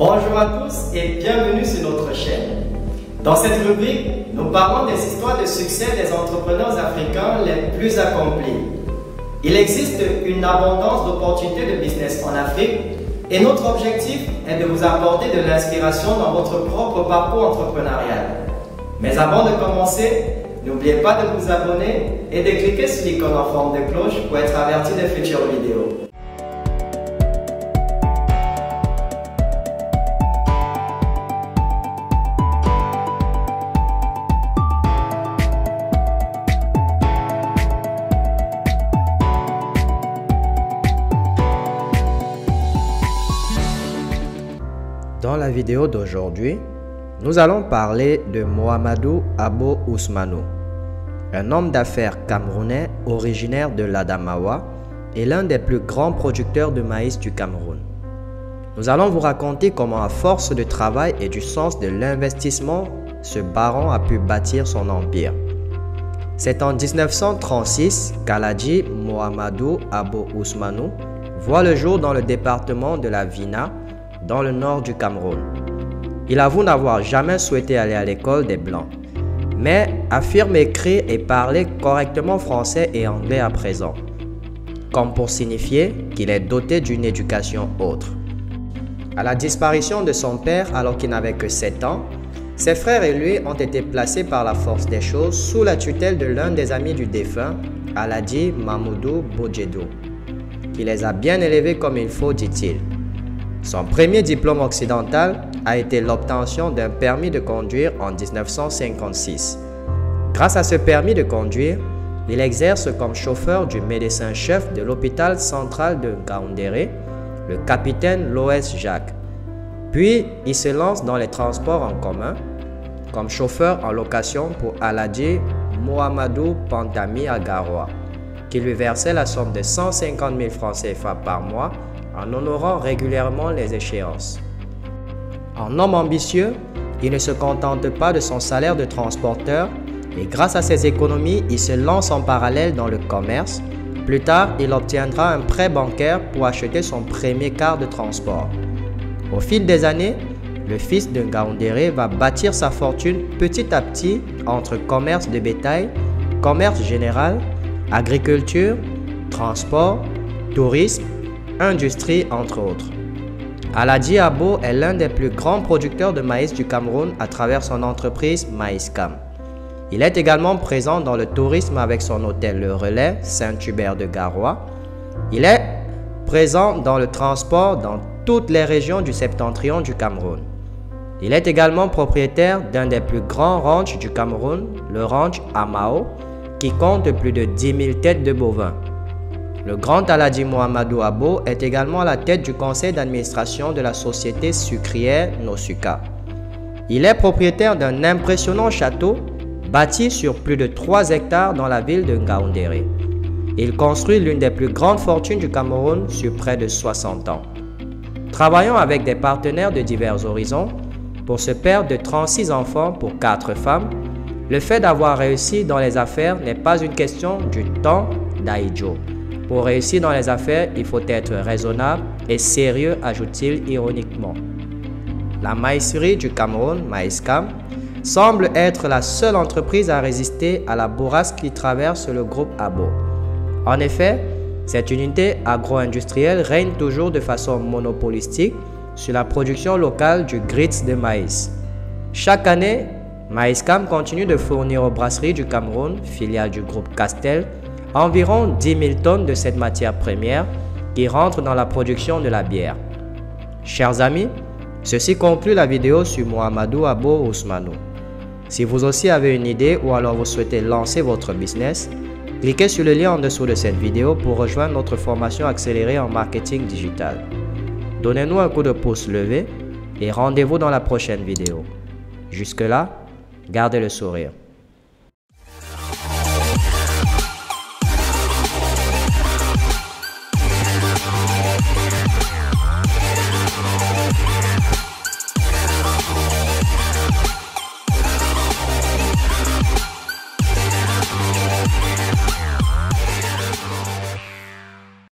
Bonjour à tous et bienvenue sur notre chaîne. Dans cette rubrique, nous parlons des histoires de succès des entrepreneurs africains les plus accomplis. Il existe une abondance d'opportunités de business en Afrique et notre objectif est de vous apporter de l'inspiration dans votre propre parcours entrepreneurial. Mais avant de commencer, n'oubliez pas de vous abonner et de cliquer sur l'icône en forme de cloche pour être averti des futures vidéos. Dans la vidéo d'aujourd'hui, nous allons parler de Mohamedou Abo Ousmane, un homme d'affaires camerounais originaire de l'Adamawa et l'un des plus grands producteurs de maïs du Cameroun. Nous allons vous raconter comment à force de travail et du sens de l'investissement, ce baron a pu bâtir son empire. C'est en 1936 qu'Aladji Mohamedou Abo Ousmane voit le jour dans le département de la Vina, dans le nord du Cameroun. Il avoue n'avoir jamais souhaité aller à l'école des Blancs, mais affirme écrire et parler correctement français et anglais à présent, comme pour signifier qu'il est doté d'une éducation autre. À la disparition de son père alors qu'il n'avait que 7 ans, ses frères et lui ont été placés par la force des choses sous la tutelle de l'un des amis du défunt, Aladji Mamoudou Bodjedo, qui les a bien élevés comme il faut, dit-il. Son premier diplôme occidental a été l'obtention d'un permis de conduire en 1956. Grâce à ce permis de conduire, il exerce comme chauffeur du médecin-chef de l'hôpital central de Ngaoundéré, le capitaine Loès Jacques. Puis, il se lance dans les transports en commun, comme chauffeur en location pour Aladji Mohamedou Pantami à Garoua, qui lui versait la somme de 150 000 francs CFA par mois en honorant régulièrement les échéances. En homme ambitieux, il ne se contente pas de son salaire de transporteur et grâce à ses économies, il se lance en parallèle dans le commerce. Plus tard, il obtiendra un prêt bancaire pour acheter son premier car de transport. Au fil des années, le fils de Ngaoundéré va bâtir sa fortune petit à petit entre commerce de bétail, commerce général, agriculture, transport, tourisme, industrie entre autres. Aladji Abo est l'un des plus grands producteurs de maïs du Cameroun à travers son entreprise Maïscam. Il est également présent dans le tourisme avec son hôtel Le Relais, Saint-Hubert de Garoua. Il est présent dans le transport dans toutes les régions du septentrion du Cameroun. Il est également propriétaire d'un des plus grands ranchs du Cameroun, le ranch Amao, qui compte plus de 10 000 têtes de bovins. Le grand Aladji Mohamedou Abo est également à la tête du conseil d'administration de la société sucrière Nosuka. Il est propriétaire d'un impressionnant château bâti sur plus de 3 hectares dans la ville de Ngaoundéré. Il construit l'une des plus grandes fortunes du Cameroun sur près de 60 ans. Travaillant avec des partenaires de divers horizons, pour ce père de 36 enfants pour 4 femmes, le fait d'avoir réussi dans les affaires n'est pas une question du temps d'Aïdjo. Pour réussir dans les affaires, il faut être raisonnable et sérieux, ajoute-t-il ironiquement. La maïsserie du Cameroun, Maïscam, semble être la seule entreprise à résister à la bourrasque qui traverse le groupe Abo. En effet, cette unité agro-industrielle règne toujours de façon monopolistique sur la production locale du grits de maïs. Chaque année, Maïscam continue de fournir aux brasseries du Cameroun, filiale du groupe Castel, environ 10 000 tonnes de cette matière première qui rentre dans la production de la bière. Chers amis, ceci conclut la vidéo sur Mohamedou Abo Ousmane. Si vous aussi avez une idée ou alors vous souhaitez lancer votre business, cliquez sur le lien en dessous de cette vidéo pour rejoindre notre formation accélérée en marketing digital. Donnez-nous un coup de pouce levé et rendez-vous dans la prochaine vidéo. Jusque-là, gardez le sourire.